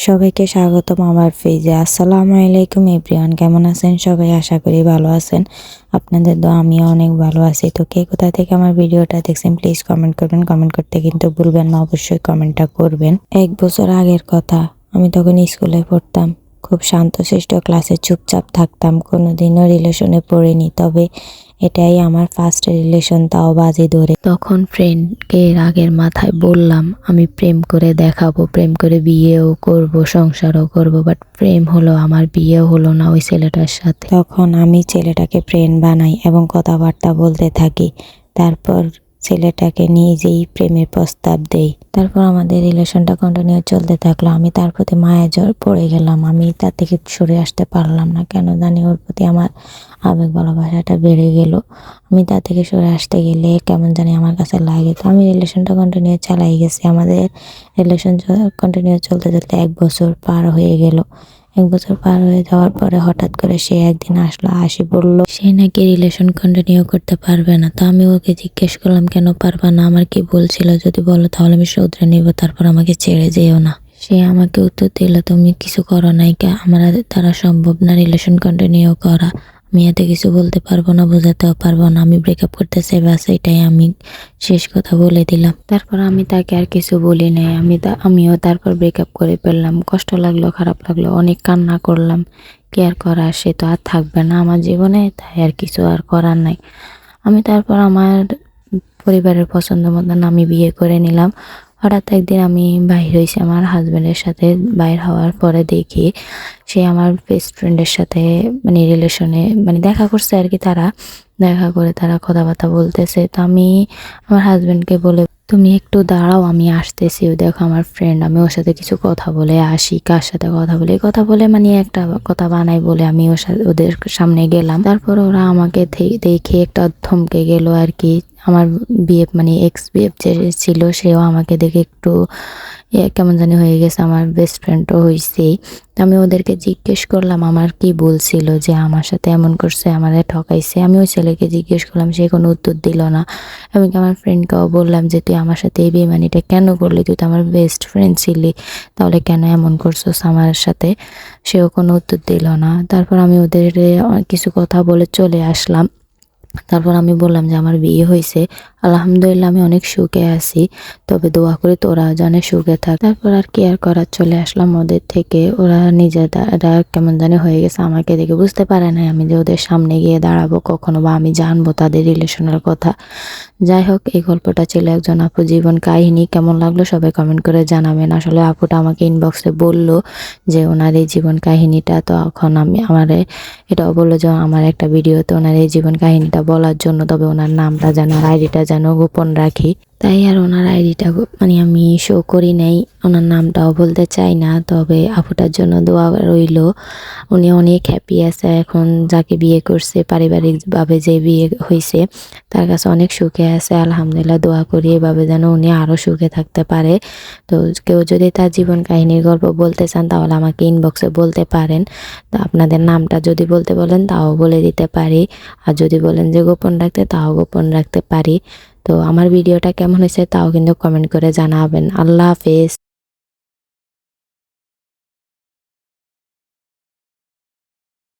সবাইকে স্বাগতম আমার পেজে। আসসালামু আলাইকুম এভরিওয়ান, কেমন আছেন সবাই? আশা করি ভালো আছেন। আপনাদের দোয়া আমিও অনেক ভালো আছি। তো কে কোথা থেকে আমার ভিডিওটা দেখছেন প্লিজ কমেন্ট করবেন। কমেন্ট করতে কিন্তু ভুলবেন না, অবশ্যই কমেন্টটা করবেন। 1 বছর আগের কথা, আমি তখন স্কুলে পড়তাম। খুব শান্তশিষ্ট ক্লাসে চুপচাপ থাকতাম, কোনোদিনও রিলেশনে পড়িনি। তবে এটাই আমার ফার্স্ট রিলেশন, তাও বাজি ধরে। তখন ফ্রেন্ডকে রাগের মাথায় বললাম আমি প্রেম করে দেখাবো, প্রেম করে বিয়েও করব, সংসারও করব। বাট প্রেম হলো, আমার বিয়েও হলো না ওই ছেলেটার সাথে। তখন আমি ছেলেটাকে ফ্রেন্ড বানাই এবং কথাবার্তা বলতে থাকি। তারপর ছেলেটাকে নিজেই প্রেমের প্রস্তাব দেই। তারপর আমাদের রিলেশনটা কন্টিনিউ চলতে থাকলো। আমি তার প্রতি মায়া পড়ে গেলাম। আমি তার থেকে সরে আসতে পারলাম না, কেন জানি ওর প্রতি আমার আবেগ ভালোবাসাটা বেড়ে গেল। আমি তার থেকে সরে আসতে গেলে কেমন জানি আমার কাছে লাগে। তো আমি রিলেশনটা কন্টিনিউ চালাই গেছি। আমাদের রিলেশন কন্টিনিউ চলতে চলতে 1 বছর পার হয়ে গেল। 1 বছর পার হয়ে যাওয়ার পরে হঠাৎ করে সে একদিন আসলো, আসি বলল সে নাকি রিলেশন কন্টিনিউ করতে পারবে না। তো আমি ওকে জিজ্ঞেস করলাম কেন পারবা না, আমার কি বলছিল, যদি বলো তাহলে আমি শুধরে নিব, তারপর আমাকে ছেড়ে যেও না। সে আমাকে উত্তর দিল তুমি কিছু করো নাই, আমার দ্বারা সম্ভব না রিলেশন কন্টিনিউ করা। আমি এতে কিছু বলতে পারবো না, বোঝাতেও পারবো না। আমি ব্রেকআপ করতে চাই, ব্যাস এটাই আমি শেষ কথা বলে দিলাম। তারপর আমি তাকে আর কিছু বলি নাই। আমিও তারপর ব্রেকআপ করে ফেললাম। কষ্ট লাগলো, খারাপ লাগলো, অনেক কান্না করলাম। কি আর করার, সে তো আর থাকবে না আমার জীবনে, তাই আর কিছু আর করার নাই। আমি তারপর আমার পরিবারের পছন্দ মতন আমি বিয়ে করে নিলাম। হঠাৎ একদিন আমি বাইর হয়েছি আমার হাজব্যান্ডের সাথে। বাইর হওয়ার পরে দেখি সে আমার বেস্ট ফ্রেন্ডের সাথে মানে রিলেশনে মানে দেখা করছে আর কি। তারা দেখা করে তারা কথাবার্তা বলতেছে। তো আমি আমার হাজব্যান্ডকে বলে তুমি একটু দাঁড়াও, আমি আসতেছি, ও দেখো আমার ফ্রেন্ড, আমি ওর সাথে কিছু কথা বলে আসি। কার সাথে কথা বলে, কথা বলে মানে একটা কথা বানাই বলে আমি ওর সাথে ওদের সামনে গেলাম। তারপর ওরা আমাকে দেখে একটা থমকে গেল আর কি। আমার বিএফ মানে এক্স বিএফ যে ছিল সেও আমাকে দেখে একটু কেমন জানি হয়ে গেছে। আমার বেস্ট ফ্রেন্ডও হয়েছে। তো আমি ওদেরকে জিজ্ঞেস করলাম আমার কি বলছিল যে আমার সাথে এমন করছে, আমাদের ঠকাইছে। আমি ওই ছেলেকে জিজ্ঞেস করলাম, সে কোনো উত্তর দিল না। এবং আমার ফ্রেন্ডকেও বললাম যে তুই আমার সাথে এই বেইমানিটা কেন করলি, তুই তো আমার বেস্ট ফ্রেন্ড ছিলি, তাহলে কেন এমন করছিস আমার সাথে। সেও কোনো উত্তর দিল না। তারপর আমি ওদের কিছু কথা বলে চলে আসলাম। তারপর আমি বললাম যে আমার বিয়ে হয়েছে, আলহামদুলিল্লাহ আমি অনেক সুখে আছি, তবে দোয়া করি তোরা জানে সুখে থাক। তারপর আর কি আর করার, চলে আসলাম ওদের থেকে। ওরা নিজেরা কেমন জানি হয়ে গেছে, আমাকে দেখে বুঝতে পারে না আমি যে ওদের সামনে গিয়ে দাঁড়াবো কখনো, বা আমি জানবো তাদের রিলেশনের কথা। যাই হোক, এই গল্পটা ছিল একজন আপু জীবন কাহিনী। কেমন লাগলো সবাই কমেন্ট করে জানাবেন। আসলে আপুটা আমাকে ইনবক্সে বলল যে ওনার এই জীবন কাহিনীটা, তখন আমি এটাও বললো যে আমার একটা ভিডিওতে ওনার এই জীবন কাহিনীটা বলার জন্য, তবে ওনার নামটা যেন আর আইডিটা যেন গোপন রাখি। তাই আর ওনার আইডিটা মানে আমি শো করি নাই, ওনার নামটাও বলতে চাই না। তবে আপুটার জন্য দোয়া রইল। উনি অনেক হ্যাপি আছে এখন, যাকে বিয়ে করছে পারিবারিকভাবে যে বিয়ে হয়েছে তার কাছে অনেক সুখে আছে আলহামদুলিল্লাহ। দোয়া করি এভাবে যেন উনি আরও সুখে থাকতে পারে। তো কেউ যদি তার জীবন কাহিনীর গল্প বলতে চান তাহলে আমাকে ইনবক্সে বলতে পারেন। তো আপনাদের নামটা যদি বলতে বলেন তাও বলে দিতে পারি, আর যদি বলেন যে গোপন রাখতে তাও গোপন রাখতে পারি। তো আমার ভিডিওটা কেমন হয়েছে তাও কিন্তু কমেন্ট করে জানাবেন। আল্লাহ হাফেজ।